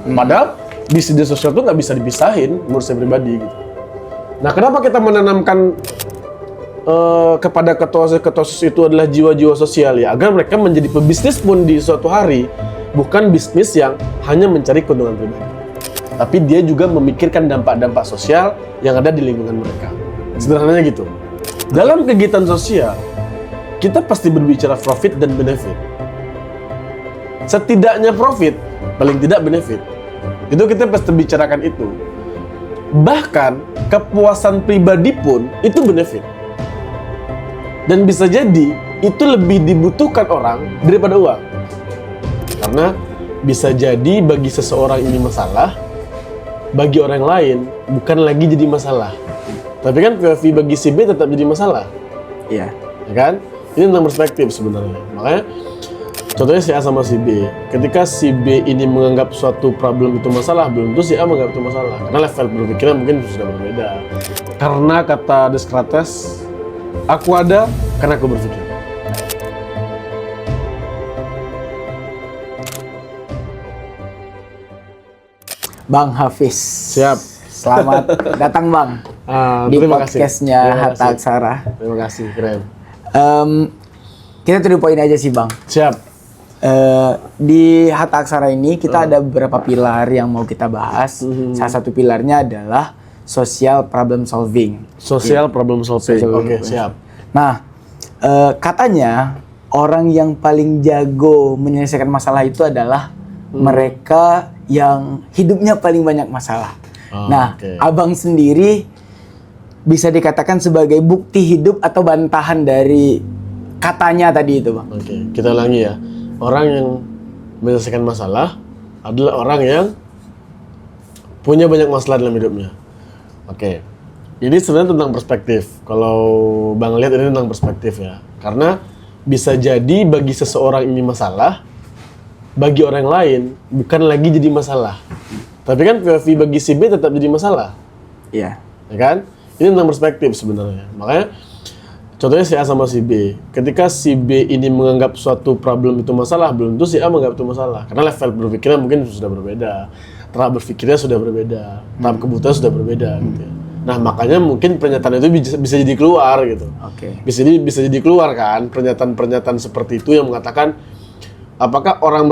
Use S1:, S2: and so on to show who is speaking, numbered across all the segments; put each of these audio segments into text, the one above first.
S1: Padahal bisnis sosial itu nggak bisa dipisahin menurut saya pribadi gitu. Nah, kenapa kita menanamkan kepada ketua-ketua itu adalah jiwa-jiwa sosial ya, agar mereka menjadi pebisnis pun di suatu hari bukan bisnis yang hanya mencari keuntungan pribadi, tapi dia juga memikirkan dampak-dampak sosial yang ada di lingkungan mereka. Sederhananya gitu. Dalam kegiatan sosial kita pasti berbicara profit dan benefit. Setidaknya profit, paling tidak benefit. Itu kita pasti bicarakan itu. Bahkan kepuasan pribadi pun itu benefit. Dan bisa jadi itu lebih dibutuhkan orang daripada uang. Karena bisa jadi bagi seseorang ini masalah, bagi orang lain bukan lagi jadi masalah. Tapi kan POV bagi si B tetap jadi masalah.
S2: Iya.
S1: Ya kan? Ini tentang perspektif sebenarnya. Makanya contohnya si A sama si B. Ketika si B ini menganggap suatu problem itu masalah, belum tentu si A menganggap itu masalah. Karena level berpikirnya mungkin sudah berbeda. Karena kata Descartes, aku ada karena aku berpikir.
S2: Bang Hafiz.
S1: Siap.
S2: Selamat datang Bang di
S1: Terima kasih.
S2: podcastnya
S1: Terima
S2: Hatta
S1: kasih.
S2: Aksara.
S1: Terima kasih, keren.
S2: Kita to the point aja sih Bang.
S1: Siap.
S2: Di Hatta Aksara ini kita ada beberapa pilar yang mau kita bahas. Salah satu pilarnya adalah social problem solving.
S1: Social problem solving.
S2: Social
S1: Oke,
S2: problem.
S1: siap.
S2: Nah, katanya orang yang paling jago menyelesaikan masalah itu adalah mereka yang hidupnya paling banyak masalah. Nah,
S1: oke.
S2: Abang sendiri bisa dikatakan sebagai bukti hidup atau bantahan dari katanya tadi itu, Bang.
S1: Oke, kita ulangi ya. Orang yang menyelesaikan masalah adalah orang yang punya banyak masalah dalam hidupnya. Oke. Ini sebenarnya tentang perspektif. Kalau Bang lihat ini tentang perspektif ya. Karena bisa jadi bagi seseorang ini masalah, bagi orang lain bukan lagi jadi masalah. Tapi kan POV bagi si B tetap jadi masalah.
S2: Iya.
S1: Ya kan? Ini tentang perspektif sebenarnya. Makanya contohnya si A sama si B. Ketika si B ini menganggap suatu problem itu masalah, belum tentu si A menganggap itu masalah. Karena level berpikirnya mungkin sudah berbeda. Tahap berpikirnya sudah berbeda. Tahap kebutuhan sudah berbeda gitu ya. Nah, makanya mungkin pernyataan itu bisa jadi keluar gitu.
S2: Oke.
S1: Bisa jadi keluar kan pernyataan-pernyataan seperti itu yang mengatakan apakah orang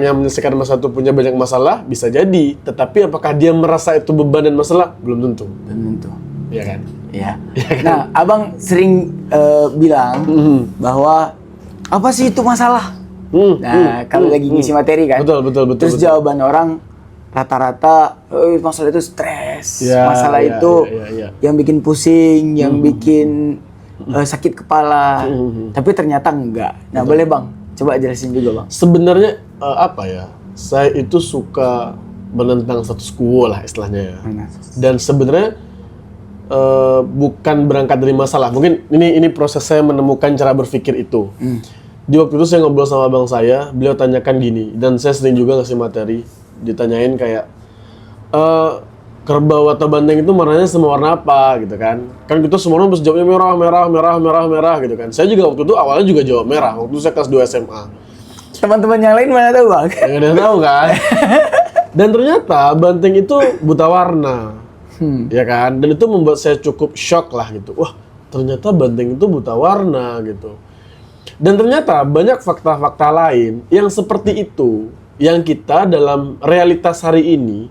S1: yang menyelesaikan masalah itu punya banyak masalah? Bisa jadi, tetapi apakah dia merasa itu beban dan masalah? Belum tentu.
S2: Belum tentu.
S1: Iya kan?
S2: Iya. Nah, Abang sering bilang bahwa apa sih itu masalah? Nah, kalau lagi ngisi materi kan.
S1: Betul.
S2: Terus jawaban orang rata-rata, masalah itu stres.
S1: Ya,
S2: masalah
S1: ya,
S2: itu
S1: ya.
S2: yang bikin pusing, yang bikin sakit kepala. Tapi ternyata enggak. Nah, boleh Bang, coba jelasin juga Bang.
S1: Sebenarnya apa ya? Saya itu suka menentang status quo lah istilahnya ya. Dan sebenarnya bukan berangkat dari masalah. Mungkin ini proses saya menemukan cara berpikir itu. Di waktu itu saya ngobrol sama abang saya, beliau tanyakan gini, dan saya sering juga ngasih materi, ditanyain kayak kerbau atau banteng itu warnanya semua warna apa gitu kan? Kan kita semua orang bisa jawabnya merah gitu kan. Saya juga waktu itu awalnya juga jawab merah, waktu itu saya kelas 2 SMA.
S2: Teman-teman yang lain mana tahu Bang?
S1: Nggak ada yang tahu kan? Dan ternyata banteng itu buta warna. Ya kan? Dan itu membuat saya cukup shock lah gitu. Wah, ternyata banteng itu buta warna gitu. Dan ternyata banyak fakta-fakta lain yang seperti itu, yang kita dalam realitas hari ini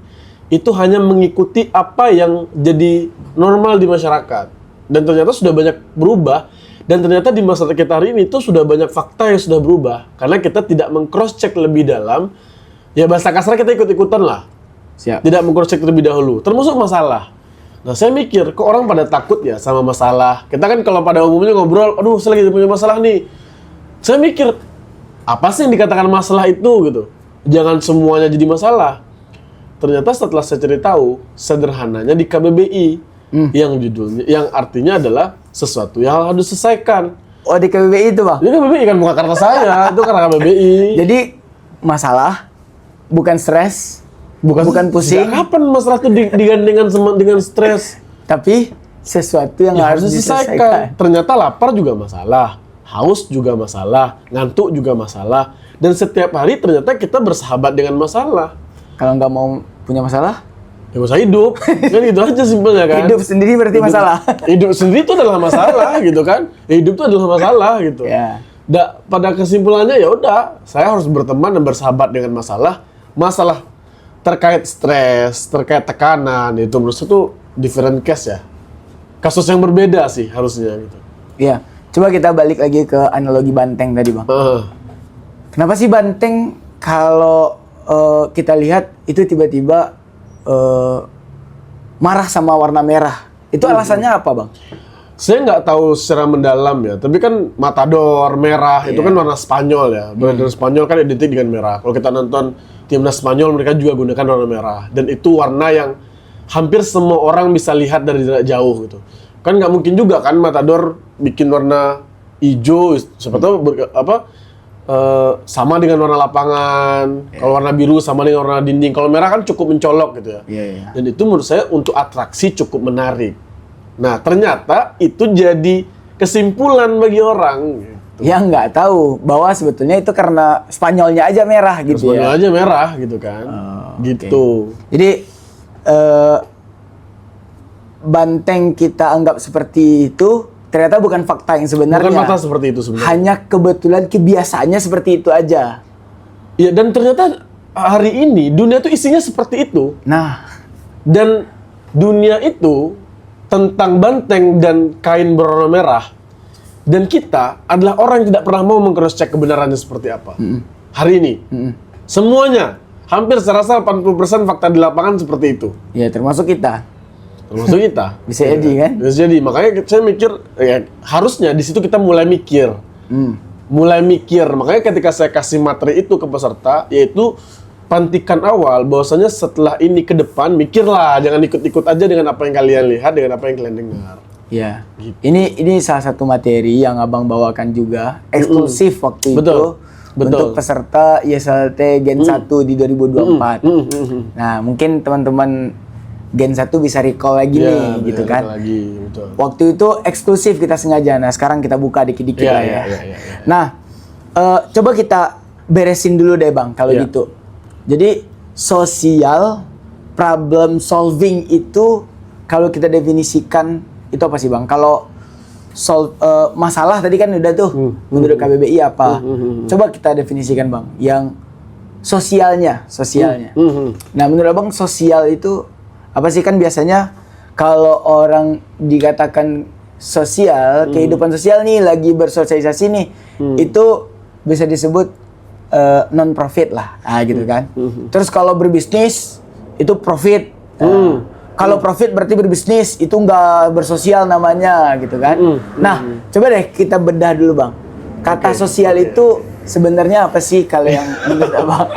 S1: itu hanya mengikuti apa yang jadi normal di masyarakat. Dan ternyata sudah banyak berubah. Dan ternyata di masa kita hari ini itu sudah banyak fakta yang sudah berubah. Karena kita tidak meng-cross-check lebih dalam. Ya bahasa kasar kita ikut-ikutan lah.
S2: Siap.
S1: Tidak meng-cross-check terlebih dahulu. Termasuk masalah. Nah saya mikir, kok orang pada takut ya sama masalah. Kita kan kalau pada umumnya ngobrol, aduh saya lagi punya masalah nih. Saya mikir, apa sih yang dikatakan masalah itu gitu? Jangan semuanya jadi masalah. Ternyata setelah saya cari tahu, sederhananya di KBBI yang judulnya, yang artinya adalah sesuatu yang harus diselesaikan.
S2: Oh, di KBBI itu Bang?
S1: Ini KBBI kan bukan karena saya, itu karena KBBI.
S2: Jadi masalah, bukan stres, bukan pusing.
S1: Sejak kapan masalah itu digandengkan dengan stres?
S2: Tapi sesuatu yang
S1: Ya,
S2: harus
S1: harus diselesaikan.
S2: diselesaikan.
S1: Ternyata lapar juga masalah, haus juga masalah, ngantuk juga masalah. Dan setiap hari ternyata kita bersahabat dengan masalah.
S2: Kalau nggak mau punya masalah,
S1: Ya nggak usah hidup. Kan itu aja simpelnya kan.
S2: hidup sendiri berarti masalah.
S1: Hidup sendiri itu adalah masalah gitu kan. Ya, hidup itu adalah masalah gitu.
S2: Ya.
S1: Pada kesimpulannya ya udah, saya harus berteman dan bersahabat dengan masalah terkait stres, terkait tekanan, itu menurut saya tuh different case ya. Kasus yang berbeda sih harusnya gitu.
S2: Iya. Coba kita balik lagi ke analogi banteng tadi, Bang. Kenapa sih banteng kalau kita lihat itu tiba-tiba marah sama warna merah? Itu alasannya apa, Bang?
S1: Saya nggak tahu secara mendalam ya, tapi kan Matador merah itu kan warna Spanyol ya. Brand Spanyol kan identik dengan merah. Kalau kita nonton timnas Spanyol, mereka juga gunakan warna merah. Dan itu warna yang hampir semua orang bisa lihat dari jarak jauh gitu. Kan nggak mungkin juga kan Matador bikin warna hijau, siapa tahu sama dengan warna lapangan. Kalau warna biru sama dengan warna dinding. Kalau merah kan cukup mencolok gitu ya.
S2: Iya.
S1: Dan itu menurut saya untuk atraksi cukup menarik. Nah, ternyata itu jadi kesimpulan bagi orang. Gitu.
S2: Yang nggak tahu bahwa sebetulnya itu karena Spanyolnya aja merah gitu
S1: Spanyol
S2: ya.
S1: aja merah gitu kan. Gitu.
S2: Jadi banteng kita anggap seperti itu ternyata bukan fakta yang sebenarnya.
S1: Bukan fakta seperti itu sebenarnya.
S2: Hanya kebetulan kebiasaannya seperti itu aja.
S1: Ya, dan ternyata hari ini dunia tuh isinya seperti itu.
S2: Nah,
S1: Dan dunia itu tentang banteng dan kain berwarna merah. Dan kita adalah orang yang tidak pernah mau meng-cross check kebenarannya seperti apa. Hari ini. Semuanya. Hampir saya rasa 80% fakta di lapangan seperti itu.
S2: ya termasuk kita.
S1: Termasuk kita.
S2: Bisa jadi kan?
S1: Bisa jadi. Makanya saya mikir, ya, harusnya di situ kita mulai mikir. Mulai mikir. Makanya ketika saya kasih materi itu ke peserta, yaitu pantikan awal bahwasanya setelah ini ke depan, mikirlah. Jangan ikut-ikut aja dengan apa yang kalian lihat, dengan apa yang kalian dengar.
S2: Ya.
S1: Gitu.
S2: Ini salah satu materi yang Abang bawakan juga eksklusif waktu
S1: Betul.
S2: itu
S1: Betul.
S2: untuk peserta ISLT Gen 1 di 2024. Nah, mungkin teman-teman Gen 1 bisa recall lagi nih gitu
S1: ya,
S2: kan.
S1: Lagi, betul.
S2: Waktu itu eksklusif kita sengaja. Nah, sekarang kita buka dikit-dikit lah ya.
S1: Ya.
S2: Nah, coba kita beresin dulu deh, Bang, kalau
S1: Ya.
S2: gitu. Jadi, sosial problem solving itu kalau kita definisikan itu apa sih, Bang? Kalau masalah tadi kan udah tuh menurut KBBI apa? Coba kita definisikan, Bang, yang sosialnya. Nah, menurut Abang sosial itu apa sih? Kan biasanya kalau orang dikatakan sosial, kehidupan sosial nih lagi bersosialisasi nih, itu bisa disebut non profit lah, gitu kan. Terus kalau berbisnis itu profit. Kalau profit berarti berbisnis, itu nggak bersosial namanya gitu kan. Nah, coba deh kita bedah dulu, Bang. Kata sosial itu sebenarnya apa sih kalau yang menurut Abang?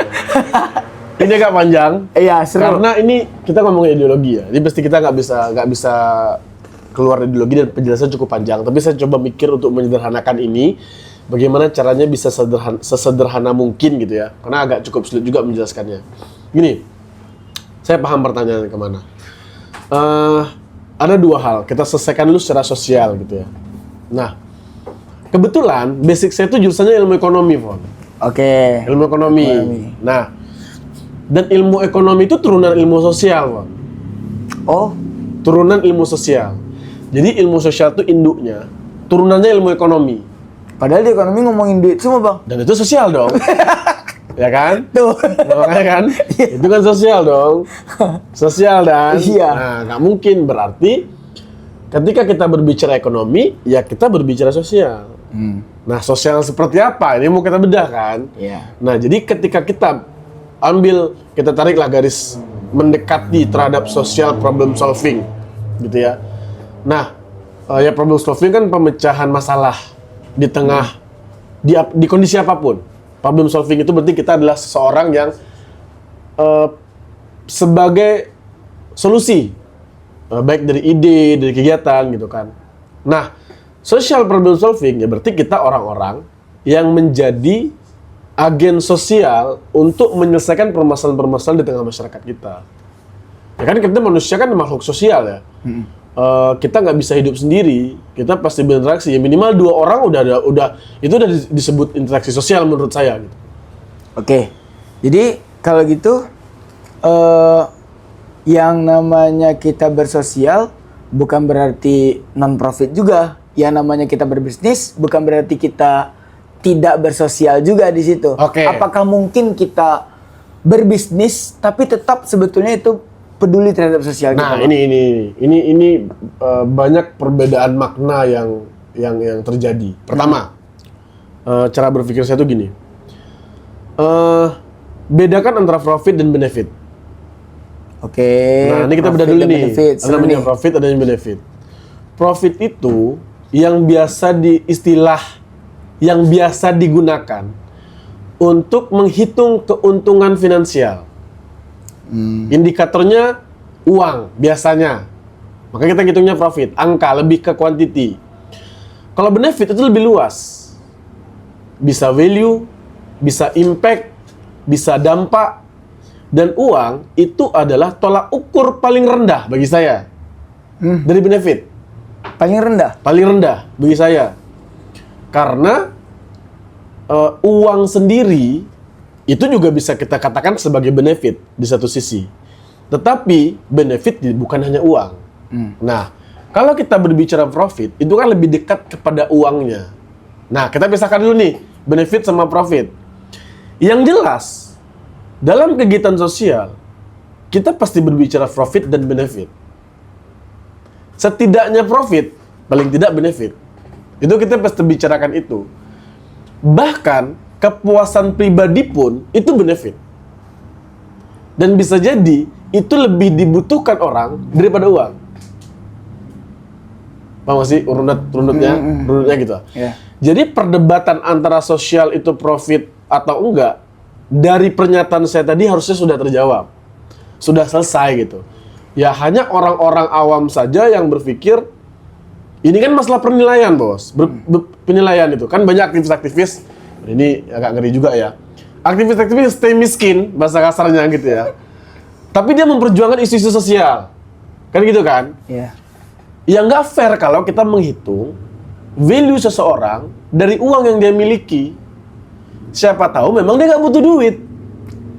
S1: Ini agak panjang.
S2: Iya, seru.
S1: Karena ini kita ngomongin ideologi ya. Jadi pasti kita nggak bisa keluar dari ideologi dan penjelasan cukup panjang. Tapi saya coba mikir untuk menyederhanakan ini, bagaimana caranya bisa sesederhana mungkin gitu ya. Karena agak cukup sulit juga menjelaskannya. Gini, saya paham pertanyaan kemana. Ada dua hal, kita selesaikan dulu secara sosial gitu ya. Nah, kebetulan basic saya itu jurusannya ilmu ekonomi, Fon.
S2: Oke.
S1: Ilmu ekonomi. Nah, dan ilmu ekonomi itu turunan ilmu sosial, Fon.
S2: Oh,
S1: Turunan ilmu sosial. Jadi ilmu sosial itu induknya, turunannya ilmu ekonomi.
S2: padahal di ekonomi ngomongin duit semua, Bang.
S1: Dan itu sosial dong. Ya kan?
S2: Tuh.
S1: Nah, makanya kan? Itu kan sosial dong. Sosial dan.
S2: Iya.
S1: Nah, nggak mungkin. Berarti ketika kita berbicara ekonomi, ya kita berbicara sosial. Nah, sosial seperti apa? Ini mau kita bedah kan?
S2: Iya.
S1: Nah, jadi ketika kita kita tariklah garis mendekati terhadap social problem solving. Gitu ya. Nah, ya problem solving kan pemecahan masalah di tengah, di kondisi apapun. Problem solving itu berarti kita adalah seseorang yang sebagai solusi, baik dari ide, dari kegiatan gitu kan. Nah, social problem solving ya berarti kita orang-orang yang menjadi agen sosial untuk menyelesaikan permasalahan-permasalahan di tengah masyarakat kita. Ya kan kita manusia kan makhluk sosial ya. Kita nggak bisa hidup sendiri, kita pasti berinteraksi. Ya minimal 2 orang itu udah disebut interaksi sosial menurut saya gitu.
S2: Oke. Jadi kalau gitu Yang namanya kita bersosial bukan berarti non profit juga. Yang namanya kita berbisnis bukan berarti kita tidak bersosial juga di situ.
S1: Oke.
S2: Apakah mungkin kita berbisnis tapi tetap sebetulnya itu peduli terhadap sosial kita?
S1: Nah, ini banyak perbedaan makna yang terjadi. Pertama, cara berpikir saya tuh gini. Bedakan antara profit dan benefit.
S2: Oke.
S1: Nah, ini kita beda
S2: profit
S1: dulu
S2: dan
S1: nih.
S2: benefit.
S1: Ada namanya profit, ada yang benefit. Profit itu yang biasa yang biasa digunakan untuk menghitung keuntungan finansial. Indikatornya uang biasanya. Maka kita hitungnya profit, angka lebih ke quantity. Kalau benefit itu lebih luas. Bisa value, bisa impact, bisa dampak. Dan uang itu adalah tolak ukur paling rendah bagi saya. Dari benefit.
S2: Paling rendah?
S1: Paling rendah bagi saya. Karena uang sendiri itu juga bisa kita katakan sebagai benefit di satu sisi. Tetapi benefit bukan hanya uang. Nah, kalau kita berbicara profit, itu kan lebih dekat kepada uangnya. Nah, kita pisahkan dulu nih, benefit sama profit. Yang jelas, dalam kegiatan sosial, kita pasti berbicara profit dan benefit. Setidaknya profit, paling tidak benefit. Itu kita pasti bicarakan itu. Bahkan, kepuasan pribadi pun itu benefit. Dan bisa jadi, itu lebih dibutuhkan orang daripada uang. Paham gak sih runutnya gitu.
S2: Yeah.
S1: Jadi perdebatan antara sosial itu profit atau enggak, dari pernyataan saya tadi harusnya sudah terjawab. Sudah selesai gitu. Ya hanya orang-orang awam saja yang berpikir, ini kan masalah penilaian, bos. Penilaian itu. Kan banyak aktivis-aktivis, ini agak ngeri juga ya. Aktivis-aktivis stay miskin, bahasa kasarnya gitu ya. Tapi dia memperjuangkan isu-isu sosial. Kan gitu kan?
S2: Iya.
S1: Ya nggak fair kalau kita menghitung value seseorang dari uang yang dia miliki. Siapa tahu memang dia nggak butuh duit.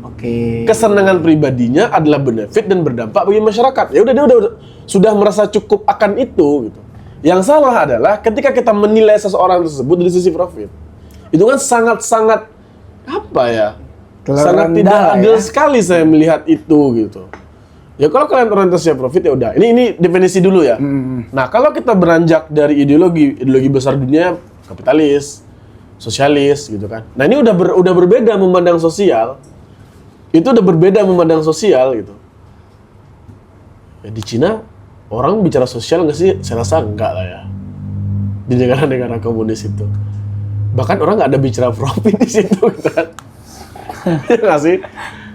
S2: Oke.
S1: Kesenangan pribadinya adalah benefit dan berdampak bagi masyarakat. Ya udah dia udah sudah merasa cukup akan itu gitu. Yang salah adalah ketika kita menilai seseorang tersebut dari sisi profit. Itu kan sangat-sangat apa ya? Sangat tidak adil sekali saya melihat itu gitu. Ya kalau kalian orientasinya profit ya udah. Ini definisi dulu ya. Nah, kalau kita beranjak dari ideologi besar dunia kapitalis, sosialis gitu kan. Nah, ini udah berbeda memandang sosial. Itu udah berbeda memandang sosial gitu. Ya, di Cina orang bicara sosial nggak sih? Saya rasa enggak lah ya. Di negara-negara komunis itu. Bahkan orang nggak ada bicara profit di situ gitu kan. Ya nggak sih?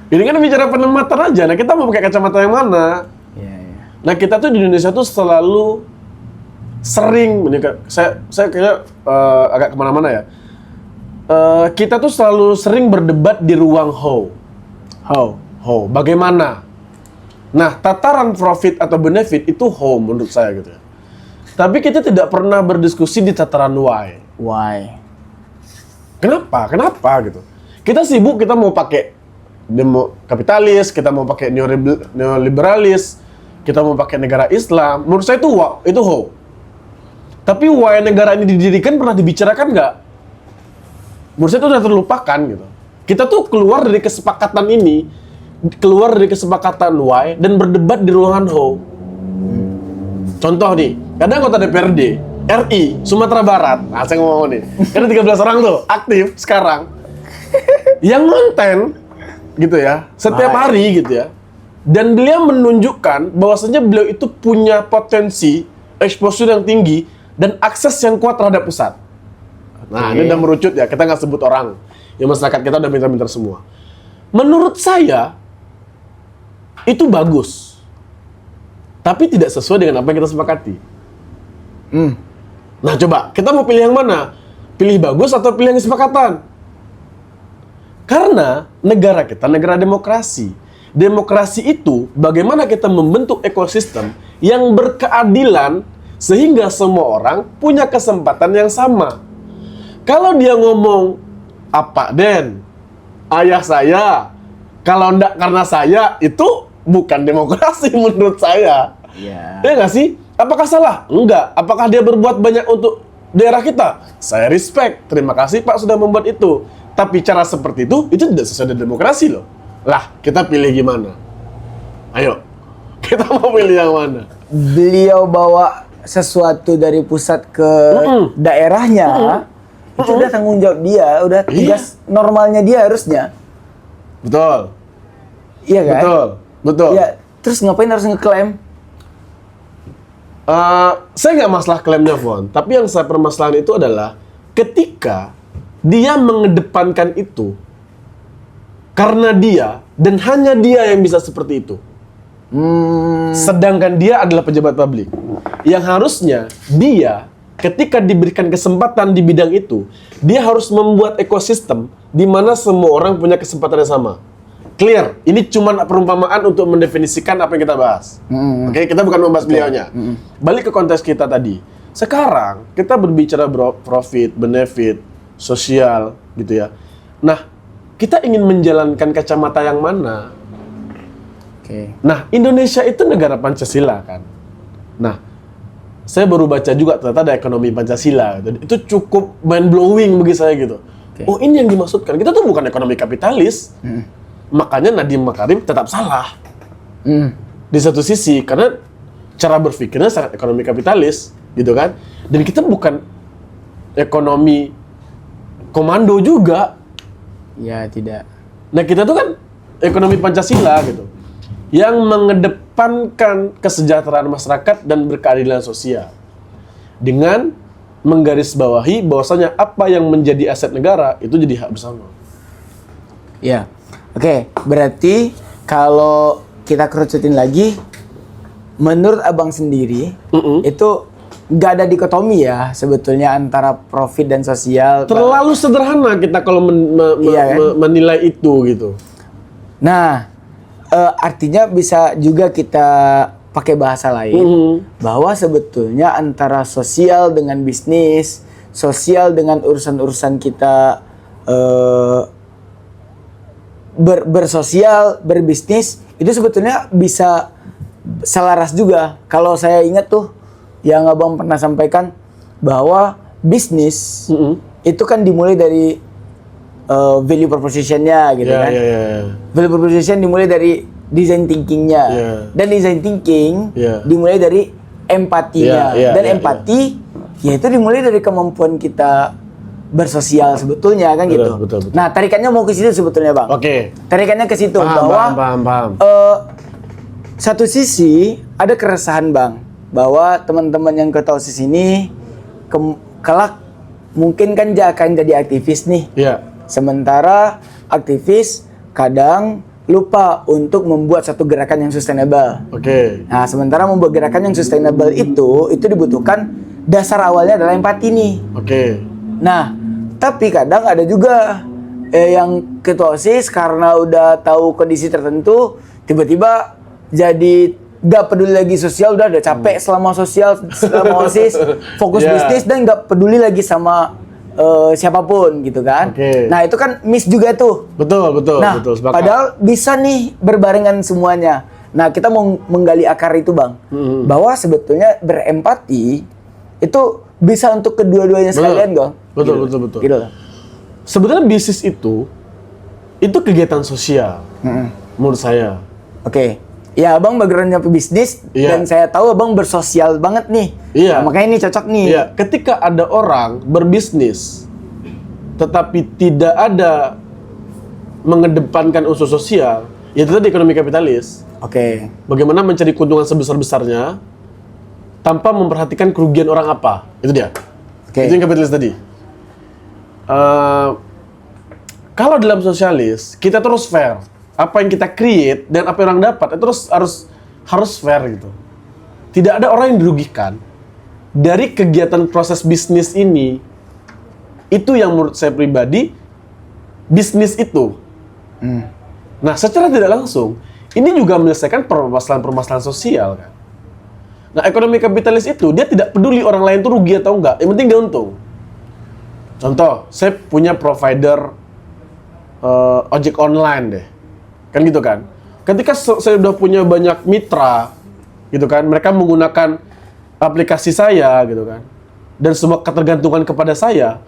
S1: Ini kan bicara penempatan aja. Nah, kita mau pakai kacamata yang mana?
S2: Iya, iya.
S1: Nah, kita tuh di Indonesia tuh selalu sering, saya kayaknya agak kemana-mana ya. Kita tuh selalu sering berdebat di ruang how. Bagaimana? Nah, tataran profit atau benefit itu how menurut saya gitu ya. Tapi kita tidak pernah berdiskusi di tataran why.
S2: Why?
S1: Kenapa gitu? Kita sibuk, kita mau pakai demo kapitalis, kita mau pakai neoliberalis, kita mau pakai negara Islam. Menurut saya itu how. Tapi why negara ini didirikan pernah dibicarakan nggak? Menurut saya itu sudah terlupakan gitu. Kita tuh keluar dari kesepakatan ini, keluar dari kesepakatan why dan berdebat di ruangan how. Contoh nih, ada anggota DPRD RI Sumatera Barat. Nah, saya ngomong nih, ada 13 orang tuh aktif sekarang yang konten gitu ya, setiap hari gitu ya. Dan beliau menunjukkan bahwasanya beliau itu punya potensi exposure yang tinggi dan akses yang kuat terhadap pusat. Nah, ini udah merucut ya, kita nggak sebut orang. Ya masyarakat kita udah pintar-pintar semua. Menurut saya, itu bagus. Tapi tidak sesuai dengan apa yang kita sepakati. Nah, coba, kita mau pilih yang mana? Pilih bagus atau pilih yang kesepakatan? Karena negara kita negara demokrasi. Demokrasi itu bagaimana kita membentuk ekosistem yang berkeadilan sehingga semua orang punya kesempatan yang sama. Kalau dia ngomong, "Pak Den, ayah saya Kalau enggak karena saya, itu bukan demokrasi menurut saya.
S2: Iya.
S1: Ya nggak sih? Apakah salah? Enggak. Apakah dia berbuat banyak untuk daerah kita? Saya respect. Terima kasih Pak sudah membuat itu. Tapi cara seperti itu tidak sesuai dengan demokrasi loh. Lah, kita pilih gimana? Ayo, kita mau pilih yang mana?
S2: Beliau bawa sesuatu dari pusat ke daerahnya, itu udah tanggung jawab dia, udah tugas normalnya dia harusnya.
S1: Betul.
S2: Iya kan?
S1: Betul.
S2: Ya, terus ngapain harus ngeklaim?
S1: Saya nggak masalah klaimnya, Von. Tapi yang saya permasalahan itu adalah ketika dia mengedepankan itu karena dia dan hanya dia yang bisa seperti itu. Sedangkan dia adalah pejabat publik yang harusnya dia ketika diberikan kesempatan di bidang itu, dia harus membuat ekosistem di mana semua orang punya kesempatan yang sama. Clear, ini cuma perumpamaan untuk mendefinisikan apa yang kita bahas. Oke, kita bukan membahas beliaunya. Balik ke konteks kita tadi. Sekarang kita berbicara profit, benefit, sosial, gitu ya. Nah, kita ingin menjalankan kacamata yang mana?
S2: Oke.
S1: Nah, Indonesia itu negara Pancasila kan. Nah, saya baru baca juga ternyata ada ekonomi Pancasila. Dan itu cukup mind blowing bagi saya gitu. Oh, ini yang dimaksudkan. Kita tuh bukan ekonomi kapitalis. Makanya Nadiem Makarim tetap salah. Di satu sisi karena cara berpikirnya sangat ekonomi kapitalis, gitu kan. Dan kita bukan ekonomi komando juga.
S2: Ya, tidak.
S1: Nah, kita tuh kan ekonomi Pancasila gitu. Yang mengedepankan kesejahteraan masyarakat dan berkeadilan sosial. Dengan menggarisbawahi bahwasanya apa yang menjadi aset negara itu jadi hak bersama.
S2: Ya. Oke, berarti kalau kita kerucutin lagi, menurut Abang sendiri, itu nggak ada dikotomi ya sebetulnya antara profit dan sosial.
S1: Terlalu sederhana kita kalau menilai itu gitu.
S2: Nah, artinya bisa juga kita pakai bahasa lain bahwa sebetulnya antara sosial dengan bisnis, sosial dengan urusan-urusan kita bersosial, berbisnis, itu sebetulnya bisa selaras juga. Kalau saya ingat tuh yang Abang pernah sampaikan bahwa bisnis itu kan dimulai dari value proposition-nya gitu kan. Value proposition dimulai dari design thinking-nya. Dan design thinking dimulai dari empatinya. Dan empati yaitu dimulai dari kemampuan kita bersosial sebetulnya kan gitu.
S1: Betul.
S2: Nah, tarikannya mau ke situ sebetulnya, Bang.
S1: Oke.
S2: Tarikannya ke situ
S1: Paham.
S2: Satu sisi ada keresahan, Bang, bahwa teman-teman yang ke Tausis ini kelak mungkin kan dia akan jadi aktivis nih.
S1: Iya.
S2: Sementara aktivis kadang lupa untuk membuat satu gerakan yang sustainable.
S1: Oke.
S2: Nah, sementara membuat gerakan yang sustainable itu dibutuhkan dasar awalnya adalah empati nih.
S1: Oke.
S2: Nah, tapi kadang ada juga yang ketua OSIS karena udah tahu kondisi tertentu, tiba-tiba jadi gak peduli lagi sosial, udah capek selama OSIS, fokus bisnis dan gak peduli lagi sama siapapun gitu kan. Nah, itu kan miss juga tuh.
S1: Betul,
S2: Nah,
S1: sepakat.
S2: padahal bisa nih berbarengan semuanya. Nah, kita mau menggali akar itu, Bang. Bahwa sebetulnya berempati itu bisa untuk kedua-duanya sekalian, Bang.
S1: Betul.
S2: Gitu.
S1: Sebenarnya bisnis itu kegiatan sosial. Menurut saya.
S2: Oke. Ya, Abang backgroundnya pebisnis dan saya tahu Abang bersosial banget nih.
S1: Iya.
S2: Nah, makanya ini cocok nih.
S1: Iya, ketika ada orang berbisnis tetapi tidak ada mengedepankan unsur sosial, ya itu tadi ekonomi kapitalis.
S2: Oke.
S1: Bagaimana mencari keuntungan sebesar-besarnya tanpa memperhatikan kerugian orang apa. Itu dia.
S2: Oke.
S1: Itu yang kapitalis tadi. Kalau dalam sosialis, kita terus fair. Apa yang kita create dan apa yang orang dapat itu harus fair gitu. Tidak ada orang yang dirugikan dari kegiatan proses bisnis ini. Itu yang menurut saya pribadi bisnis itu. Nah, secara tidak langsung ini juga menyelesaikan permasalahan-permasalahan sosial kan. Nah, ekonomi kapitalis itu dia tidak peduli orang lain tuh rugi atau enggak, yang penting dia untung. Contoh, saya punya provider ojek online deh. Kan gitu kan. Ketika saya udah punya banyak mitra, gitu kan, mereka menggunakan aplikasi saya, gitu kan, dan semua ketergantungan kepada saya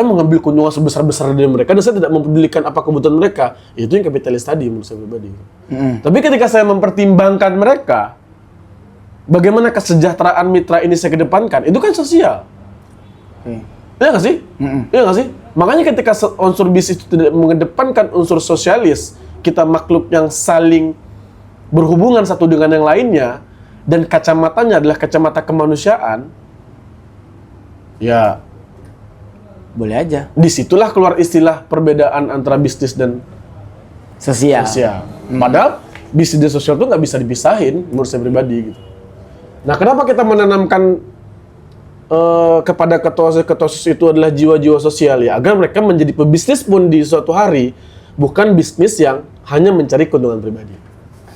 S1: mengambil keuntungan sebesar-besar dari mereka, dan saya tidak mempedulikan apa kebutuhan mereka. Itu yang kapitalis tadi menurut saya pribadi. Tapi ketika saya mempertimbangkan mereka, bagaimana kesejahteraan mitra ini saya kedepankan, itu kan sosial. Iya nggak sih? Iya nggak sih? Makanya ketika unsur bisnis itu tidak mengedepankan unsur sosialis, kita makhluk yang saling berhubungan satu dengan yang lainnya, dan kacamatanya adalah kacamata kemanusiaan, ya
S2: boleh aja.
S1: Disitulah keluar istilah perbedaan antara bisnis dan
S2: Sosial.
S1: Padahal bisnis dan sosial itu nggak bisa dipisahin menurut saya pribadi gitu. Nah, kenapa kita menanamkan kepada ketua-ketua itu adalah jiwa-jiwa sosial, ya agar mereka menjadi pebisnis pun di suatu hari bukan bisnis yang hanya mencari keuntungan pribadi,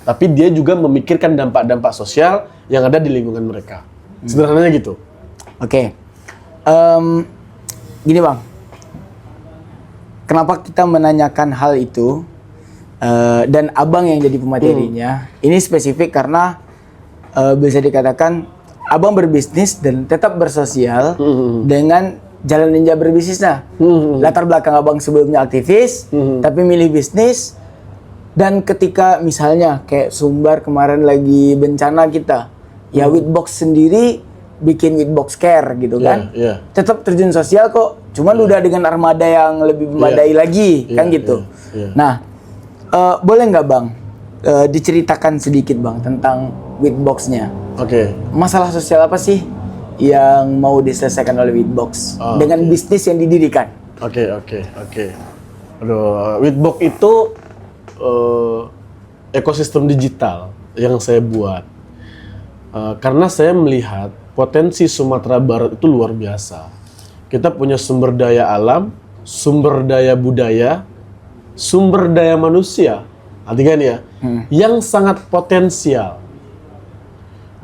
S1: tapi dia juga memikirkan dampak-dampak sosial yang ada di lingkungan mereka. Sederhananya gitu.
S2: Oke. Gini Bang, kenapa kita menanyakan hal itu dan Abang yang jadi pematerinya? Ini spesifik karena bisa dikatakan Abang berbisnis dan tetap bersosial dengan jalan ninja berbisnisnya. Latar belakang Abang sebelumnya aktivis, tapi milih bisnis. Dan ketika misalnya kayak Sumbar kemarin lagi bencana kita, ya Witbox sendiri bikin Witbox Care gitu kan. Tetap terjun sosial kok, cuman udah dengan armada yang lebih memadai lagi, kan gitu. Nah, boleh nggak Bang diceritakan sedikit Bang tentang Witbox-nya? Masalah sosial apa sih yang mau diselesaikan oleh Witbox dengan bisnis yang didirikan?
S1: Aduh, Witbox itu ekosistem digital yang saya buat karena saya melihat potensi Sumatera Barat itu luar biasa. Kita punya sumber daya alam, sumber daya budaya, sumber daya manusia, artinya ya, yang sangat potensial.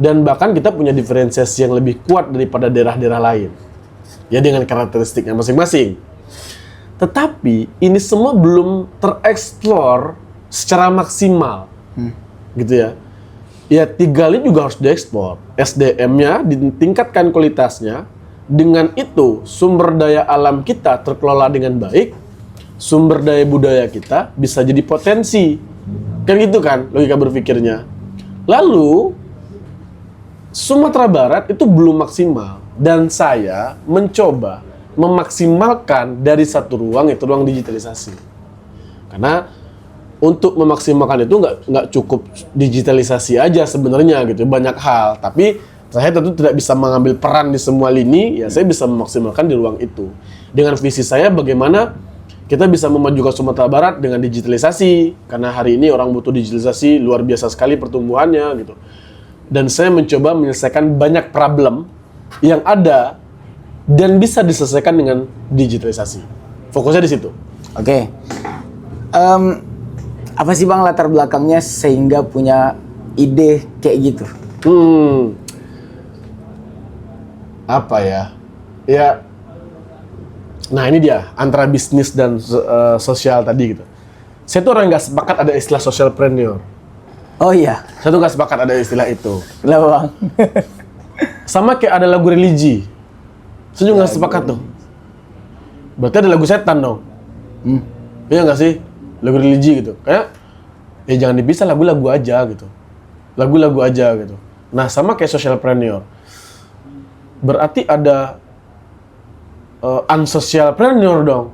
S1: Dan bahkan kita punya diferensiasi yang lebih kuat daripada daerah-daerah lain, ya dengan karakteristiknya masing-masing. Tetapi ini semua belum tereksplor secara maksimal, gitu ya. Ya tinggalnya juga harus diekspor, SDM-nya ditingkatkan kualitasnya. Dengan itu sumber daya alam kita terkelola dengan baik, sumber daya budaya kita bisa jadi potensi, kan gitu kan logika berpikirnya. Lalu Sumatera Barat itu belum maksimal, dan saya mencoba memaksimalkan dari satu ruang, itu ruang digitalisasi. Karena untuk memaksimalkan itu nggak cukup digitalisasi aja sebenarnya gitu, banyak hal. Tapi saya tentu tidak bisa mengambil peran di semua lini, ya saya bisa memaksimalkan di ruang itu. Dengan visi saya bagaimana kita bisa memajukan Sumatera Barat dengan digitalisasi, karena hari ini orang butuh digitalisasi luar biasa sekali pertumbuhannya gitu. Dan saya mencoba menyelesaikan banyak problem yang ada dan bisa diselesaikan dengan digitalisasi. Fokusnya di situ.
S2: Oke. Apa sih Bang latar belakangnya sehingga punya ide kayak gitu?
S1: Apa ya? Ya. Nah ini dia antara bisnis dan sosial tadi gitu. Saya tuh orang nggak sepakat ada istilah socialpreneur.
S2: Oh iya.
S1: Saya tuh nggak sepakat ada istilah itu.
S2: Kenapa Bang?
S1: Sama kayak ada lagu religi. Saya juga nggak sepakat tuh. Berarti ada lagu setan dong. Iya nggak sih? Lagu religi gitu. Kayak, ya jangan dipisah, lagu-lagu aja gitu. Lagu-lagu aja gitu. Nah sama kayak socialpreneur. Berarti ada unsocialpreneur dong.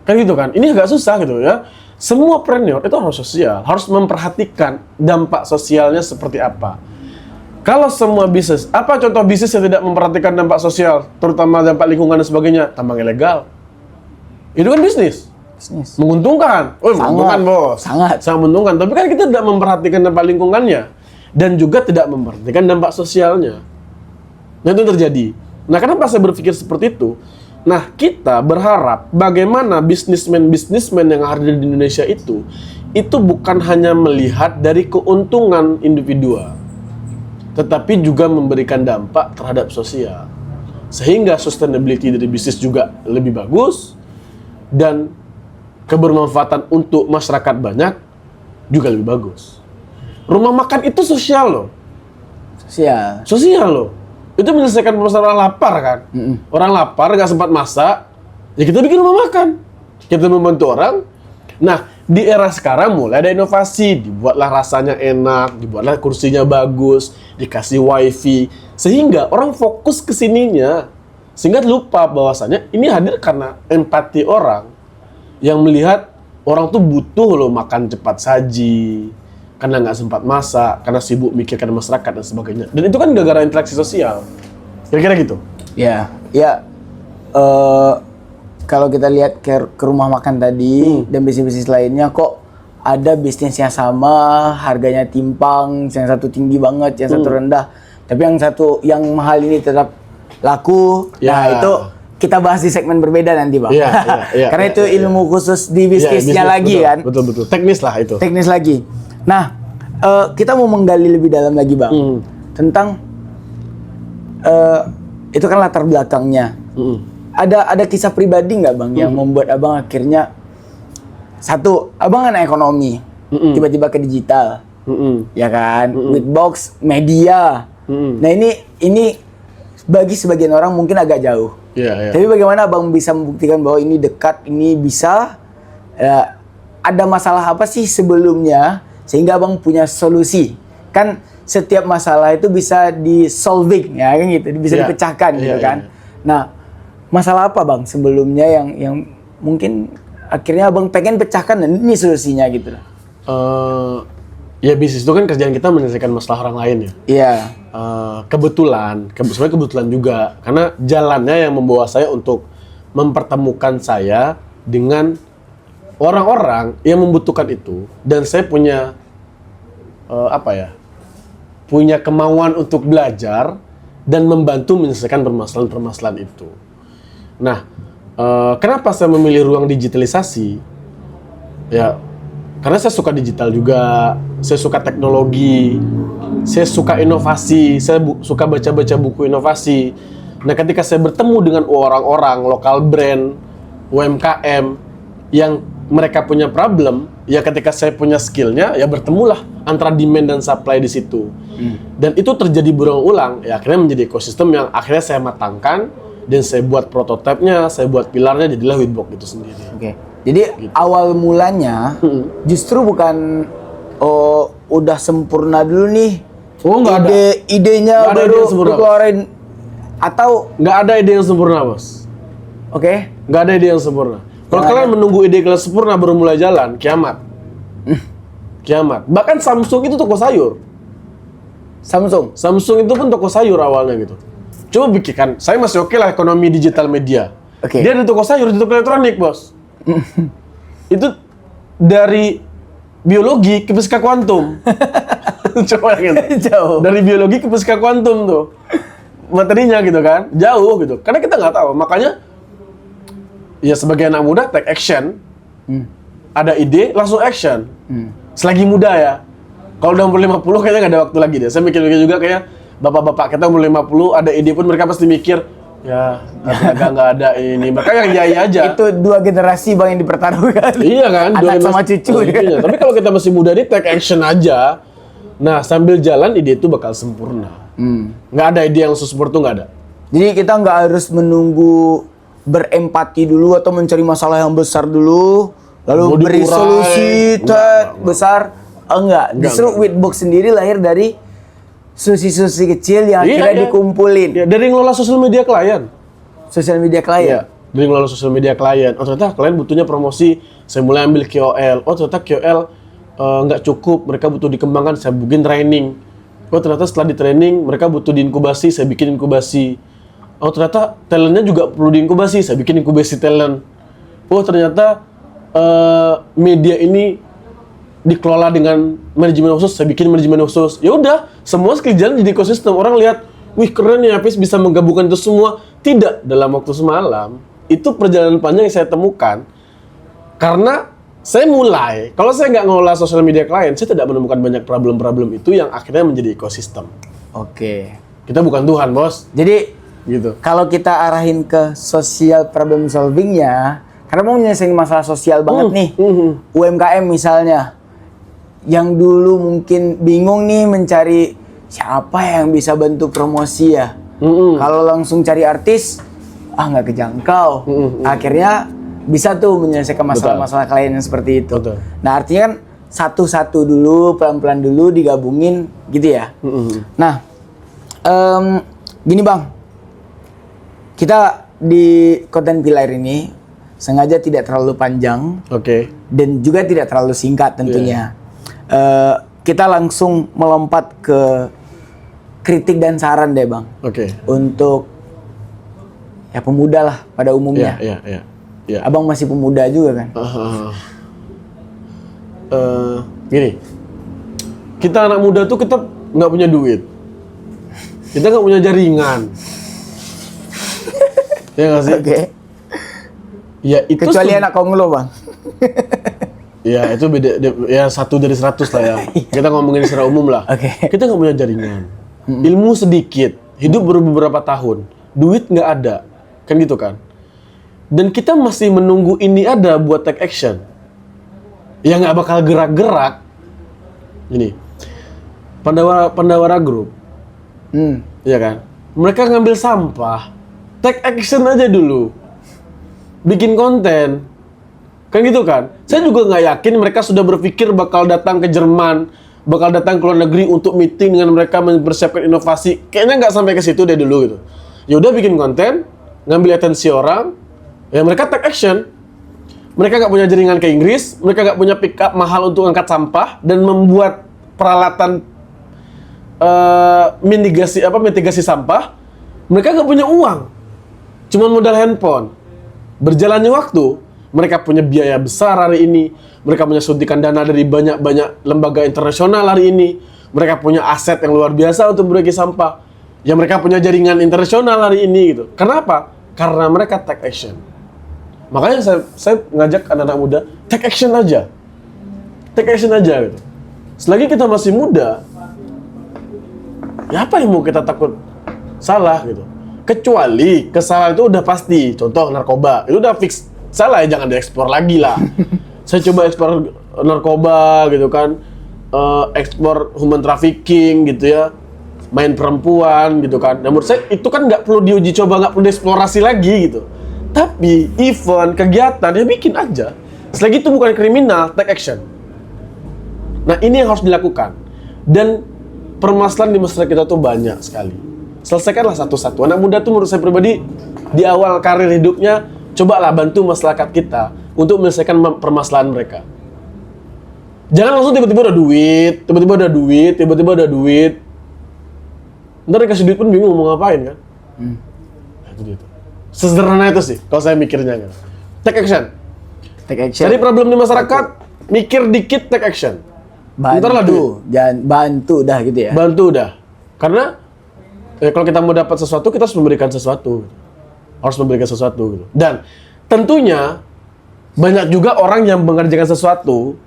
S1: Kan gitu kan? Ini agak susah gitu ya. Semua preneur itu harus sosial, harus memperhatikan dampak sosialnya seperti apa. Kalau semua bisnis, apa contoh bisnis yang tidak memperhatikan dampak sosial, terutama dampak lingkungan dan sebagainya? Tambang ilegal. Itu kan bisnis. Menguntungkan. Menguntungkan bos.
S2: Sangat
S1: menguntungkan. Tapi kan kita tidak memperhatikan dampak lingkungannya. Dan juga tidak memperhatikan dampak sosialnya. Nah itu terjadi. Nah kenapa saya berpikir seperti itu? Nah, kita berharap bagaimana bisnismen-bisnismen yang ada di Indonesia itu bukan hanya melihat dari keuntungan individual, tetapi juga memberikan dampak terhadap sosial. Sehingga sustainability dari bisnis juga lebih bagus, dan kebermanfaatan untuk masyarakat banyak juga lebih bagus. Rumah makan itu sosial loh. Sosial loh. Itu menyelesaikan permasalahan orang lapar kan. Orang lapar gak sempat masak, ya kita bikin rumah makan. Kita membantu orang. Nah, di era sekarang mulai ada inovasi, dibuatlah rasanya enak, dibuatlah kursinya bagus, dikasih wifi, sehingga orang fokus ke sininya. Sehingga lupa bahwasanya ini hadir karena empati orang yang melihat orang tuh butuh loh makan cepat saji, karena nggak sempat masak, karena sibuk mikirkan masyarakat dan sebagainya. Dan itu kan gara-gara interaksi sosial. Kira-kira gitu.
S2: Ya. Kalau kita lihat ke rumah makan tadi dan bisnis-bisnis lainnya, kok ada bisnis yang sama, harganya timpang, yang satu tinggi banget, yang satu rendah. Tapi yang mahal ini tetap laku. Nah, itu kita bahas di segmen berbeda nanti, Bang. Karena itu ilmu khusus di bisnisnya lagi,
S1: betul,
S2: kan.
S1: Betul. Teknis lah itu.
S2: Teknis lagi. Nah, kita mau menggali lebih dalam lagi, Bang. Tentang itu kan latar belakangnya. Ada kisah pribadi nggak, Bang, yang membuat Abang akhirnya satu, Abang anak ekonomi, tiba-tiba ke digital, ya kan, Witbox, media. Nah ini bagi sebagian orang mungkin agak jauh. Tapi bagaimana Abang bisa membuktikan bahwa ini dekat, ini bisa? Ada masalah apa sih sebelumnya sehingga Abang punya solusi? Kan setiap masalah itu bisa di-solving, ya kan gitu, bisa dipecahkan gitu kan. Nah, masalah apa, Bang, sebelumnya yang mungkin akhirnya Abang pengen pecahkan dan ini solusinya gitu?
S1: Ya bisnis itu kan kerjaan kita menyelesaikan masalah orang lain ya.
S2: Iya.
S1: Sebenarnya kebetulan juga karena jalannya yang membawa saya untuk mempertemukan saya dengan orang-orang yang membutuhkan itu, dan saya punya punya kemauan untuk belajar dan membantu menyelesaikan permasalahan-permasalahan itu. Nah, kenapa saya memilih ruang digitalisasi? Ya, karena saya suka digital juga, saya suka teknologi, saya suka inovasi, saya suka baca-baca buku inovasi. Nah, ketika saya bertemu dengan orang-orang, lokal brand, UMKM, yang mereka punya problem, ya ketika saya punya skillnya, ya bertemulah antara demand dan supply di situ. Dan itu terjadi berulang-ulang, ya akhirnya menjadi ekosistem yang akhirnya saya matangkan, dan saya buat prototipenya, saya buat pilarnya, jadilah Witbox itu sendiri.
S2: Oke. Jadi gitu. Awal mulanya justru bukan udah sempurna dulu nih. Idenya
S1: nggak ada
S2: baru
S1: ide yang sempurna,
S2: dikeluarin atau
S1: nggak ada ide yang sempurna, Bos.
S2: Oke.
S1: Nggak ada ide yang sempurna. Kalau kalian menunggu ide kalian sempurna baru mulai jalan, kiamat. Kiamat. Bahkan Samsung itu toko sayur. Samsung itu pun toko sayur awalnya gitu. Coba pikirkan, saya masih oke lah ekonomi digital media. Dia di toko sayur, di toko elektronik, Bos. Itu dari biologi ke fisika kuantum. Coba gitu.
S2: Jauh.
S1: Dari biologi ke fisika kuantum tuh. Materinya gitu kan, jauh gitu. Karena kita nggak tahu, makanya ya sebagai anak muda take action. Ada ide, langsung action. Selagi muda ya. Kalau udah umur 50 kayaknya nggak ada waktu lagi deh. Saya mikir-mikir juga kayak bapak-bapak kita umur 50 ada ide pun mereka pasti mikir, ya nggak ada ini. Mereka yang iya aja.
S2: Itu dua generasi, Bang, yang dipertaruhkan.
S1: Iya kan,
S2: anak sama cucu.
S1: Tapi kalau kita masih muda nih take action aja. Nah, sambil jalan ide itu bakal sempurna. Nggak ada ide yang sempurna tuh, nggak ada.
S2: Jadi kita nggak harus menunggu berempati dulu atau mencari masalah yang besar dulu, lalu beri solusi besar. Enggak. Justru Witbox sendiri lahir dari solusi-solusi kecil yang akhirnya dikumpulin.
S1: Ya, dari ngelola sosial media klien.
S2: Iya.
S1: Dari ngelola sosial media klien. Oh, ternyata klien butuhnya promosi. Saya mulai ambil KOL. Oh, ternyata KOL nggak cukup. Mereka butuh dikembangkan. Saya bikin training. Oh, ternyata setelah di training, mereka butuh diinkubasi. Saya bikin inkubasi. Oh, ternyata talentnya juga perlu diinkubasi. Saya bikin inkubasi talent. Oh, ternyata media ini dikelola dengan manajemen khusus, saya bikin manajemen khusus. Ya udah, semua skill jalan jadi ekosistem. Orang lihat, wih keren ya, Hafiz bisa menggabungkan itu semua. Tidak dalam waktu semalam. Itu perjalanan panjang yang saya temukan. Karena saya mulai, kalau saya nggak ngelola sosial media klien, saya tidak menemukan banyak problem-problem itu yang akhirnya menjadi ekosistem.
S2: Oke.
S1: Kita bukan Tuhan, Bos.
S2: Jadi,
S1: gitu.
S2: Kalau kita arahin ke social problem solving-nya, Karena mau menyelesaikan masalah sosial banget nih. UMKM misalnya, yang dulu mungkin bingung nih mencari siapa yang bisa bantu promosi ya. Kalau langsung cari artis, nggak kejangkau. Akhirnya bisa tuh menyelesaikan masalah-masalah klien yang seperti itu.
S1: Betul.
S2: Nah artinya kan satu-satu dulu, pelan-pelan dulu digabungin gitu ya. Nah, gini Bang, kita di konten Pilar ini sengaja tidak terlalu panjang, dan juga tidak terlalu singkat tentunya. Kita langsung melompat ke kritik dan saran deh Bang. Untuk ya pemuda lah pada umumnya. Abang masih pemuda juga kan?
S1: Gini, kita anak muda tuh kita nggak punya duit, kita nggak punya jaringan, ya nggak sih? Ya itu
S2: kecuali anak Konglo Bang.
S1: Ya itu beda, ya 1 dari 100 lah ya. Kita ngomongin secara umum lah. Kita nggak punya jaringan, ilmu sedikit, hidup baru beberapa tahun, duit nggak ada, kan gitu kan? Dan kita masih menunggu ini ada buat take action. Yang nggak bakal gerak-gerak. Ini Pandawara Group, ya kan? Mereka ngambil sampah, take action aja dulu, bikin konten, kan gitu kan? Saya juga nggak yakin mereka sudah berpikir bakal datang ke Jerman, bakal datang ke luar negeri untuk meeting dengan mereka mempersiapkan inovasi. Kayaknya nggak sampai ke situ deh dulu gitu. Ya udah bikin konten, ngambil atensi orang, ya mereka take action. Mereka nggak punya jaringan ke Inggris, mereka nggak punya pickup mahal untuk angkat sampah dan membuat peralatan mitigasi sampah. Mereka nggak punya uang, cuma modal handphone. Berjalannya waktu, mereka punya biaya besar hari ini. Mereka punya suntikan dana dari banyak lembaga internasional hari ini. Mereka punya aset yang luar biasa untuk berbagi sampah. Ya mereka punya jaringan internasional hari ini gitu. Kenapa? Karena mereka take action. Makanya saya ngajak anak-anak muda, take action aja. Take action aja gitu. Selagi kita masih muda, ya apa yang mau kita takut salah gitu. Kecuali kesalahan itu udah pasti. Contoh narkoba, itu udah fix salah ya, jangan diekspor lagi lah. Saya coba ekspor narkoba gitu kan, ekspor human trafficking gitu ya, main perempuan gitu kan. Nah, menurut saya itu kan nggak perlu diuji coba, nggak perlu dieksplorasi lagi gitu. Tapi event, kegiatan, ya bikin aja. Selagi itu bukan kriminal, take action. Nah ini yang harus dilakukan. Dan permasalahan di masyarakat kita tuh banyak sekali. Selesaikanlah satu-satu. Anak muda tuh menurut saya pribadi, di awal karir hidupnya, cobalah bantu masyarakat kita untuk menyelesaikan permasalahan mereka. Jangan langsung tiba-tiba ada duit, tiba-tiba ada duit. Ntar dikasih duit pun bingung mau ngapain kan. Nah, itu dia tuh. Sesederhana itu sih, kalau saya mikirnya. Take action. Cari problem di masyarakat, mikir dikit, take action.
S2: Bantu, jangan bantu dah gitu ya.
S1: Bantu dah. Karena kalau kita mau dapat sesuatu, kita harus memberikan sesuatu. Harus memberikan sesuatu gitu. Dan tentunya banyak juga orang yang mengerjakan sesuatu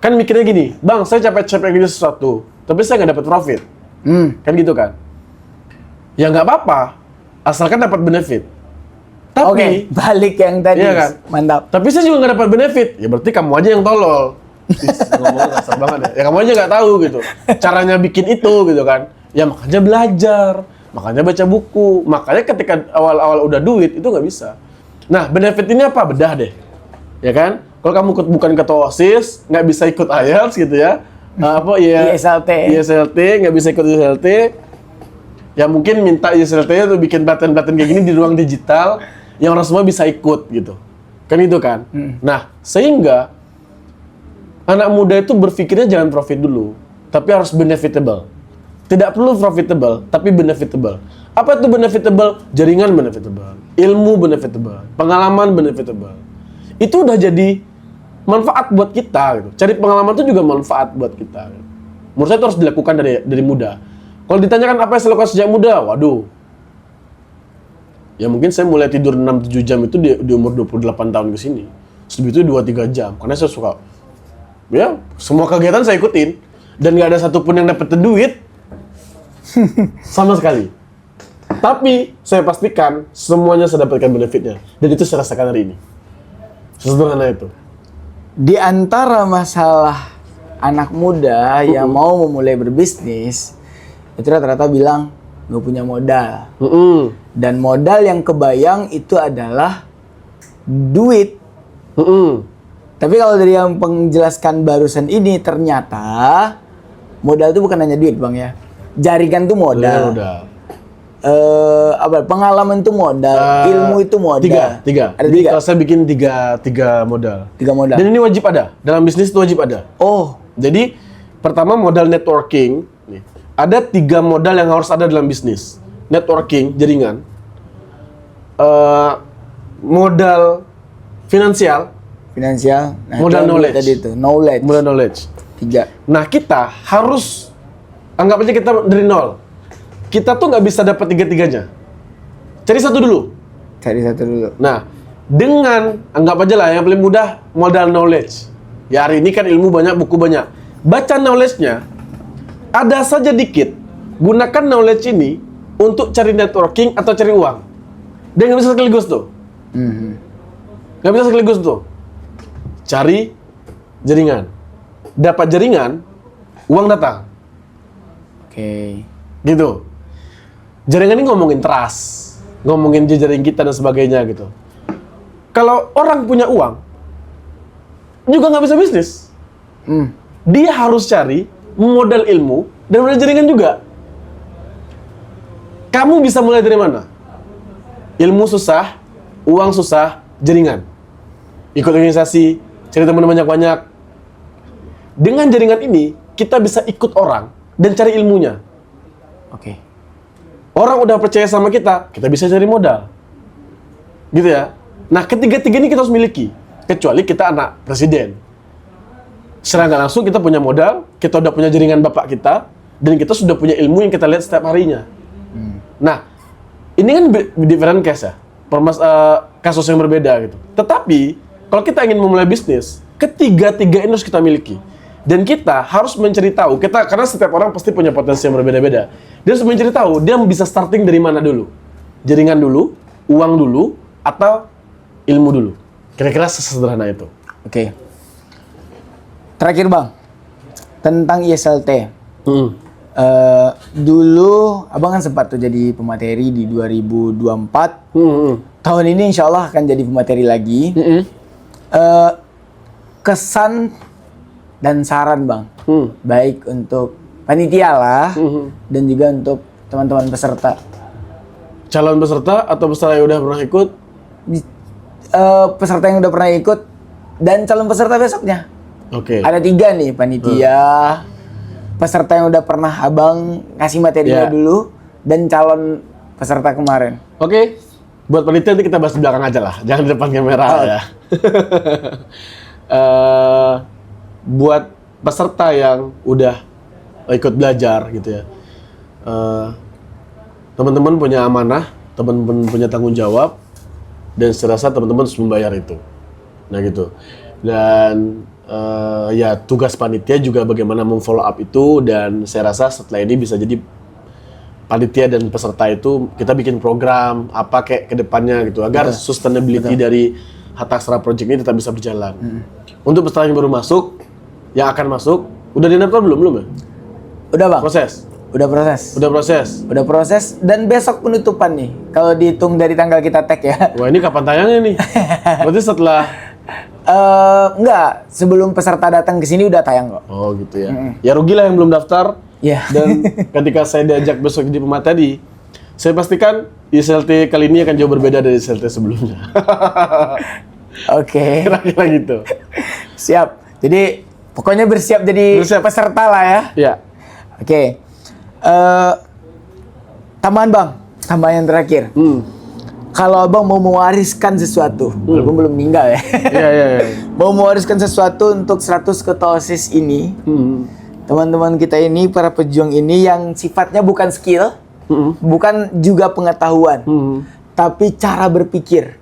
S1: kan mikirnya gini, Bang, saya capek-capek kerja sesuatu, tapi saya nggak dapat profit. Kan gitu kan? Ya nggak apa-apa. Asalkan dapat benefit. Tapi
S2: balik yang tadi.
S1: Iya kan?
S2: Mantap.
S1: Tapi saya juga nggak dapat benefit. Ya berarti kamu aja yang tolol. Ngomong kasar banget ya. Ya kamu aja nggak tahu gitu. Caranya bikin itu gitu kan. Ya makanya belajar, makanya baca buku, makanya ketika awal-awal udah duit itu nggak bisa. Nah benefit ini apa? Bedah deh. Ya kan? Kalau kamu bukan ketua OSIS, nggak bisa ikut IELTS gitu ya. ISLT, nggak bisa ikut ISLT. Ya mungkin minta ISLT-nya tuh bikin paten-paten kayak gini di ruang digital yang orang semua bisa ikut gitu. Kan itu kan. Nah, sehingga anak muda itu berpikirnya jangan profit dulu, tapi harus benefitable. Tidak perlu profitable, tapi benefitable. Apa itu benefitable? Jaringan benefitable, ilmu benefitable, pengalaman benefitable. Itu udah jadi manfaat buat kita gitu. Cari pengalaman itu juga manfaat buat kita. Gitu. Menurut saya itu harus dilakukan dari muda. Kalau ditanyakan apa yang saya lakukan sejak muda, waduh. Ya mungkin saya mulai tidur 6-7 jam itu di umur 28 tahun ke sini. Sebelum itu 2-3 jam, karena saya suka. Ya, semua kegiatan saya ikutin. Dan nggak ada satupun yang dapat duit. Sama sekali. Tapi, saya pastikan semuanya saya dapatkan benefitnya. Dan itu saya rasakan hari ini. Sesederhana itu.
S2: Di antara masalah anak muda yang mau memulai berbisnis, itu rata-rata bilang nggak punya modal. Dan modal yang kebayang itu adalah duit. Tapi kalau dari yang penjelaskan barusan ini, ternyata modal itu bukan hanya duit Bang ya. Jaringan tuh modal. Pengalaman itu modal, ilmu itu modal.
S1: Tiga.
S2: Ada
S1: Jadi
S2: tiga.
S1: kalau saya bikin tiga modal.
S2: Tiga modal.
S1: Dan ini wajib ada. Dalam bisnis itu wajib ada.
S2: Oh,
S1: Jadi pertama modal networking. Nih, ada 3 modal yang harus ada dalam bisnis. Networking, jaringan. Modal finansial.
S2: finansial. Nah,
S1: Modal
S2: itu
S1: knowledge.
S2: tadi itu, knowledge.
S1: Modal knowledge.
S2: 3.
S1: Nah kita harus anggap aja kita dari nol. Kita tuh nggak bisa dapat tiga-tiganya. Cari satu dulu.
S2: Cari satu dulu.
S1: Nah, dengan anggap aja lah yang paling mudah modal knowledge. Ya hari ini kan ilmu banyak, buku banyak. Baca knowledge-nya, ada saja dikit. Gunakan knowledge ini untuk cari networking atau cari uang. Dan nggak bisa sekaligus tuh. Nggak bisa sekaligus tuh. Cari jaringan. Dapat jaringan, uang datang.
S2: Oke.
S1: Gitu. Jaringan ini ngomongin trust, ngomongin jejaring kita dan sebagainya gitu. Kalau orang punya uang, juga nggak bisa bisnis. Dia harus cari modal ilmu dan modal jaringan juga. Kamu bisa mulai dari mana? Ilmu susah, uang susah, jaringan. Ikut organisasi, cari teman banyak-banyak. Dengan jaringan ini, kita bisa ikut orang dan cari ilmunya.
S2: Oke.
S1: Orang udah percaya sama kita bisa cari modal. Gitu ya. Nah, ketiga-tiga ini kita harus miliki. Kecuali kita anak presiden. Secara nggak langsung kita punya modal, kita udah punya jaringan bapak kita, dan kita sudah punya ilmu yang kita lihat setiap harinya. Nah, ini kan different case ya. Kasus yang berbeda gitu. Tetapi, kalau kita ingin memulai bisnis, ketiga-tiga ini harus kita miliki. Dan kita harus mencari tahu, karena setiap orang pasti punya potensi yang berbeda-beda. Dia harus mencari tahu, dia bisa starting dari mana dulu. Jaringan dulu, uang dulu, atau ilmu dulu. Kira-kira sesederhana itu.
S2: Oke. Terakhir Bang, tentang ISLT. Dulu Abang kan sempat tuh jadi pemateri di 2024. Tahun ini insya Allah akan jadi pemateri lagi. Kesan dan saran Bang, baik untuk panitia lah, dan juga untuk teman-teman peserta.
S1: Calon peserta atau peserta yang udah pernah ikut?
S2: Peserta yang udah pernah ikut dan calon peserta besoknya.
S1: Oke.
S2: Ada 3 nih, panitia, peserta yang udah pernah Abang kasih materinya dulu, dan calon peserta kemarin.
S1: Oke. Buat panitia nanti kita bahas di belakang aja lah, jangan di depan kamera ya. Buat peserta yang udah ikut belajar gitu ya, teman-teman punya amanah, teman-teman punya tanggung jawab, dan saya rasa teman-teman harus membayar itu. Nah gitu. Dan ya tugas panitia juga bagaimana memfollow up itu, dan saya rasa setelah ini bisa jadi panitia dan peserta itu kita bikin program apa kayak ke depannya gitu agar sustainability dari Hataksara Project ini tetap bisa berjalan. Untuk peserta yang baru masuk, yang akan masuk, udah didaftar belum ya?
S2: Udah Bang?
S1: Proses?
S2: Udah proses.
S1: Udah proses,
S2: Dan besok penutupan nih, kalau dihitung dari tanggal kita tag ya.
S1: Wah ini kapan tayangnya nih? Berarti setelah...
S2: Enggak, sebelum peserta datang ke sini udah tayang kok.
S1: Oh gitu ya. Ya rugilah yang belum daftar.
S2: Iya.
S1: Dan ketika saya diajak besok jadi pemateri, saya pastikan ISLT kali ini akan jauh berbeda dari ISLT sebelumnya.
S2: Oke.
S1: Kira-kira gitu.
S2: Siap. Jadi pokoknya bersiap jadi peserta lah ya.
S1: Ya.
S2: Oke. Tambahan Bang, tambahan yang terakhir. Kalau Abang mau mewariskan sesuatu, walaupun belum meninggal ya.
S1: Iya.
S2: Mau mewariskan sesuatu untuk 100 ketua OSIS ini, teman-teman kita ini, para pejuang ini yang sifatnya bukan skill, bukan juga pengetahuan, tapi cara berpikir.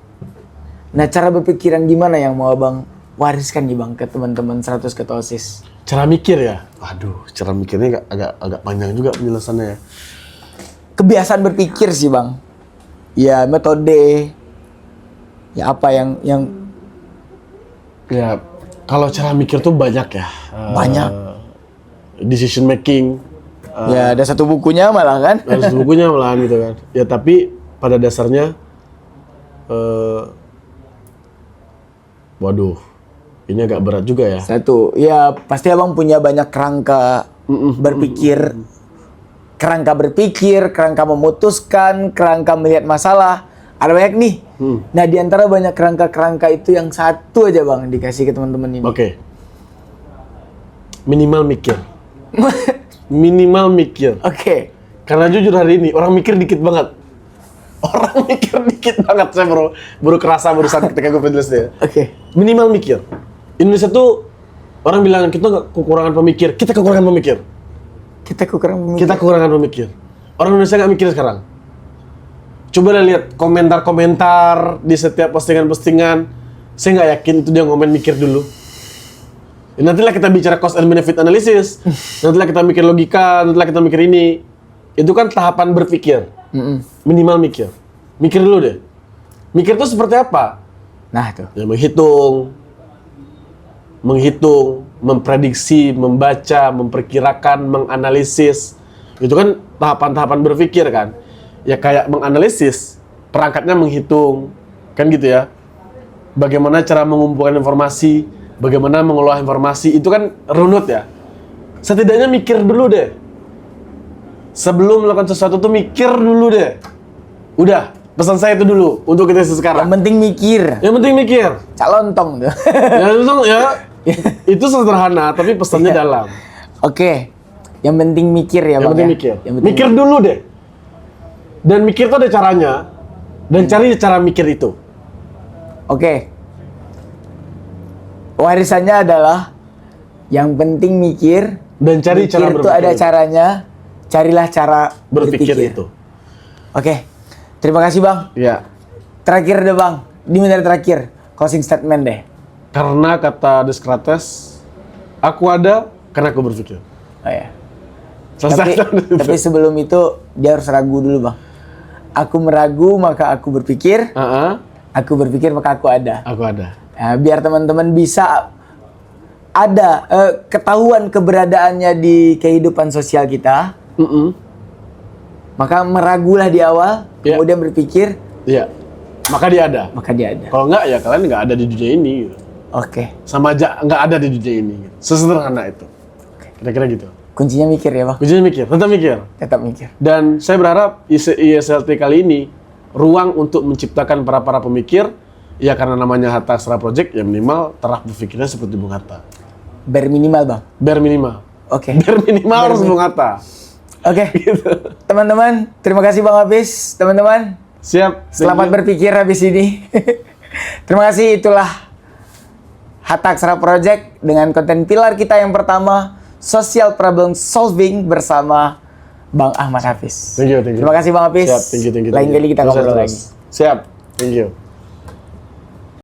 S2: Nah, cara berpikir yang gimana yang mau Abang wariskan nih Bang ke teman-teman 100 ketua OSIS?
S1: Cara mikir ya? Waduh, cara mikirnya agak panjang juga penjelasannya ya.
S2: Kebiasaan berpikir sih Bang. Ya metode. Ya apa yang
S1: Ya, kalau cara mikir tuh banyak ya.
S2: Banyak.
S1: Decision making.
S2: Ya ada satu bukunya malah kan.
S1: Harus bukunya malahan gitu kan. Ya tapi pada dasarnya, waduh, ini agak berat juga ya.
S2: Satu, ya pasti abang punya banyak kerangka berpikir, kerangka memutuskan, kerangka melihat masalah. Ada banyak nih. Nah di antara banyak kerangka-kerangka itu yang satu aja bang dikasih ke teman-teman ini.
S1: Oke. Minimal mikir. Minimal mikir.
S2: Oke.
S1: Karena jujur hari ini orang mikir dikit banget. Orang mikir dikit banget. Saya baru kerasa barusan ketika gue penulis dia.
S2: Oke.
S1: Minimal mikir. Indonesia tuh orang bilang kita nggak kekurangan pemikir. Kita kekurangan pemikir.
S2: Kita kurang
S1: Kita kekurangan pemikir. Orang Indonesia nggak mikir sekarang. Coba lihat komentar-komentar di setiap postingan-postingan. Saya nggak yakin itu dia ngomong mikir dulu. Nantilah kita bicara cost and benefit analysis. Nantilah kita mikir logika. Nantilah kita mikir ini. Itu kan tahapan berpikir. Minimal mikir. Mikir dulu deh. Mikir itu seperti apa?
S2: Nah tuh.
S1: Ya, menghitung, memprediksi, membaca, memperkirakan, menganalisis. Itu kan tahapan-tahapan berpikir kan. Ya kayak menganalisis, perangkatnya menghitung, kan gitu ya. Bagaimana cara mengumpulkan informasi, bagaimana mengolah informasi, itu kan runut ya. Setidaknya mikir dulu deh. Sebelum melakukan sesuatu tuh mikir dulu deh. Udah, pesan saya itu dulu untuk kita sekarang.
S2: Yang penting mikir.
S1: Yang penting mikir.
S2: Calontong tuh.
S1: Itu sederhana, tapi pesannya dalam.
S2: Oke. Yang penting mikir ya
S1: Yang
S2: bang.
S1: penting
S2: Ya?
S1: mikir.
S2: Yang penting
S1: Mikir dulu deh. Dan mikir tuh ada caranya. Dan cari cara mikir itu.
S2: Oke. Warisannya adalah yang penting mikir
S1: Dan cari
S2: mikir
S1: cara
S2: itu
S1: berpikir.
S2: ada caranya. Carilah cara
S1: Berpikir itu.
S2: Oke. Terima kasih bang.
S1: Ya.
S2: Terakhir deh bang. Di menit terakhir closing statement deh.
S1: Karena kata Descartes, aku ada karena aku berpikir.
S2: Oh ya.
S1: Selesai.
S2: Tapi sebelum itu dia harus ragu dulu bang. Aku meragu maka aku berpikir. Aku berpikir maka aku ada.
S1: Aku ada.
S2: Nah, biar teman-teman bisa ada ketahuan keberadaannya di kehidupan sosial kita. Maka meragulah di awal,
S1: Ya.
S2: kemudian berpikir,
S1: Iya. Maka dia ada.
S2: maka dia ada.
S1: Kalau enggak ya kalian nggak ada di dunia ini. Gitu.
S2: Oke.
S1: Sama aja nggak ada di dunia ini. Gitu. Sesederhana itu. Kira-kira gitu.
S2: Kuncinya mikir ya bang.
S1: Kuncinya mikir, tetap mikir.
S2: Tetap mikir.
S1: Dan saya berharap ISLT kali ini ruang untuk menciptakan para pemikir, ya karena namanya Hatta Aksara Project, ya minimal taraf berpikirnya seperti Bung Hatta.
S2: Bare minimal bang.
S1: Bare minimal.
S2: Oke.
S1: Bare minimal harus Bung Hatta.
S2: Oke.
S1: Gitu.
S2: Teman-teman, terima kasih bang Hafiz. Teman-teman,
S1: Siap.
S2: selamat berpikir habis ini. Terima kasih, itulah Hatta Aksara Project dengan konten pilar kita yang pertama, Social Problem Solving bersama Bang Ahmad Hafiz.
S1: Thank you.
S2: Terima kasih Bang Hafiz.
S1: Siap, thank you.
S2: Lain kali kita
S1: Terus,
S2: ngobrol
S1: terus.
S2: lagi.
S1: Siap, thank you.